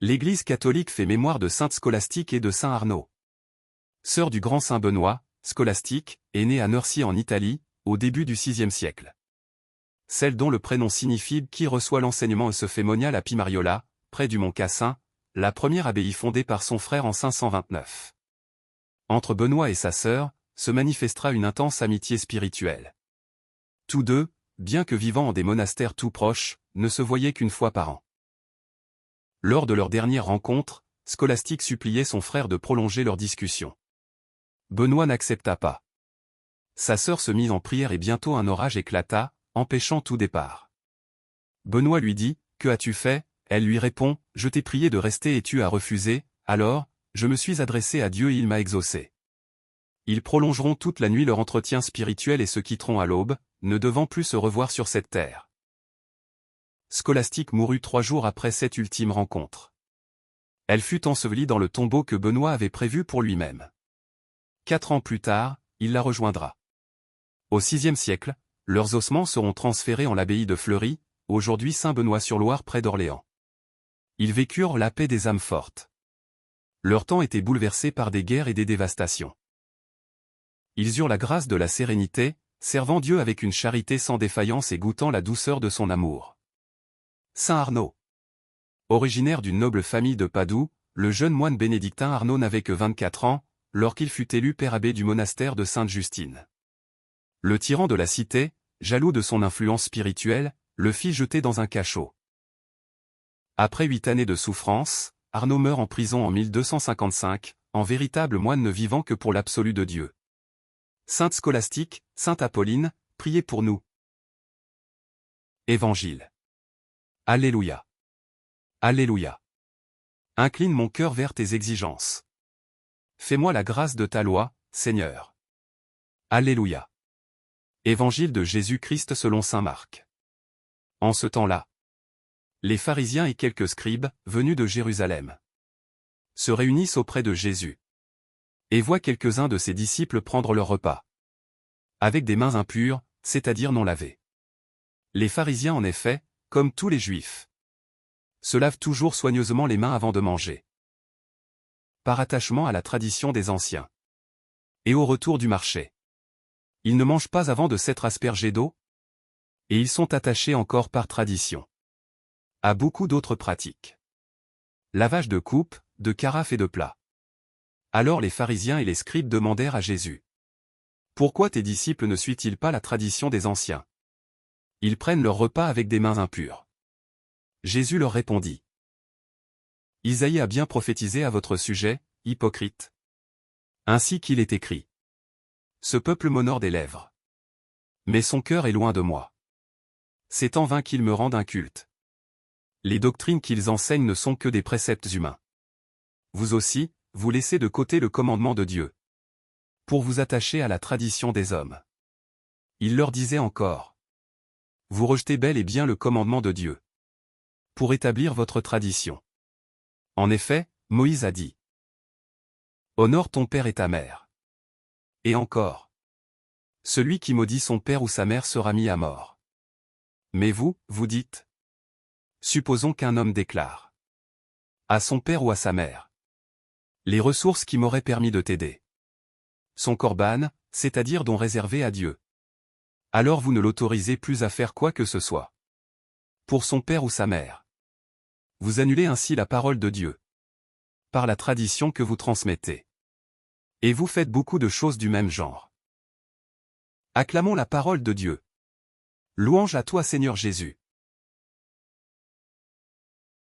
L'Église catholique fait mémoire de sainte Scolastique et de saint Arnaud. Sœur du grand saint Benoît, Scolastique est née à Nursie en Italie, au début du VIe siècle. Celle dont le prénom signifie qui reçoit l'enseignement eusephémonial à Pimariola, près du mont Cassin, la première abbaye fondée par son frère en 529. Entre Benoît et sa sœur, se manifestera une intense amitié spirituelle. Tous deux, bien que vivant en des monastères tout proches, ne se voyaient qu'une fois par an. Lors de leur dernière rencontre, Scolastique suppliait son frère de prolonger leur discussion. Benoît n'accepta pas. Sa sœur se mit en prière et bientôt un orage éclata, empêchant tout départ. Benoît lui dit, « Que as-tu fait ?» Elle lui répond, « Je t'ai prié de rester et tu as refusé, alors, je me suis adressé à Dieu et il m'a exaucé. » Ils prolongeront toute la nuit leur entretien spirituel et se quitteront à l'aube, ne devant plus se revoir sur cette terre. Scolastique mourut 3 jours après cette ultime rencontre. Elle fut ensevelie dans le tombeau que Benoît avait prévu pour lui-même. 4 ans plus tard, il la rejoindra. Au VIe siècle, leurs ossements seront transférés en l'abbaye de Fleury, aujourd'hui Saint-Benoît-sur-Loire près d'Orléans. Ils vécurent la paix des âmes fortes. Leur temps était bouleversé par des guerres et des dévastations. Ils eurent la grâce de la sérénité, servant Dieu avec une charité sans défaillance et goûtant la douceur de son amour. Saint Arnaud. Originaire d'une noble famille de Padoue, le jeune moine bénédictin Arnaud n'avait que 24 ans, lorsqu'il fut élu père abbé du monastère de Sainte-Justine. Le tyran de la cité, jaloux de son influence spirituelle, le fit jeter dans un cachot. Après 8 années de souffrance, Arnaud meurt en prison en 1255, en véritable moine ne vivant que pour l'absolu de Dieu. Sainte Scolastique, Sainte Apolline, priez pour nous. Évangile. Alléluia. Alléluia. Incline mon cœur vers tes exigences. Fais-moi la grâce de ta loi, Seigneur. Alléluia. Évangile de Jésus-Christ selon saint Marc. En ce temps-là, les pharisiens et quelques scribes, venus de Jérusalem, se réunissent auprès de Jésus et voient quelques-uns de ses disciples prendre leur repas avec des mains impures, c'est-à-dire non lavées. Les pharisiens en effet, comme tous les Juifs, se lavent toujours soigneusement les mains avant de manger, par attachement à la tradition des anciens. Et au retour du marché, ils ne mangent pas avant de s'être aspergés d'eau, et ils sont attachés encore par tradition à beaucoup d'autres pratiques. Lavage de coupes, de carafes et de plats. Alors les pharisiens et les scribes demandèrent à Jésus: Pourquoi tes disciples ne suivent-ils pas la tradition des anciens? Ils prennent leur repas avec des mains impures. Jésus leur répondit: Isaïe a bien prophétisé à votre sujet, hypocrite. Ainsi qu'il est écrit: Ce peuple m'honore des lèvres, mais son cœur est loin de moi. C'est en vain qu'ils me rendent un culte. Les doctrines qu'ils enseignent ne sont que des préceptes humains. Vous aussi, vous laissez de côté le commandement de Dieu pour vous attacher à la tradition des hommes. Il leur disait encore: Vous rejetez bel et bien le commandement de Dieu pour établir votre tradition. En effet, Moïse a dit: Honore ton père et ta mère. Et encore: Celui qui maudit son père ou sa mère sera mis à mort. Mais vous, vous dites: Supposons qu'un homme déclare à son père ou à sa mère: Les ressources qui m'auraient permis de t'aider son corban, c'est-à-dire dons réservés à Dieu. Alors vous ne l'autorisez plus à faire quoi que ce soit pour son père ou sa mère. Vous annulez ainsi la parole de Dieu par la tradition que vous transmettez. Et vous faites beaucoup de choses du même genre. Acclamons la parole de Dieu. Louange à toi Seigneur Jésus.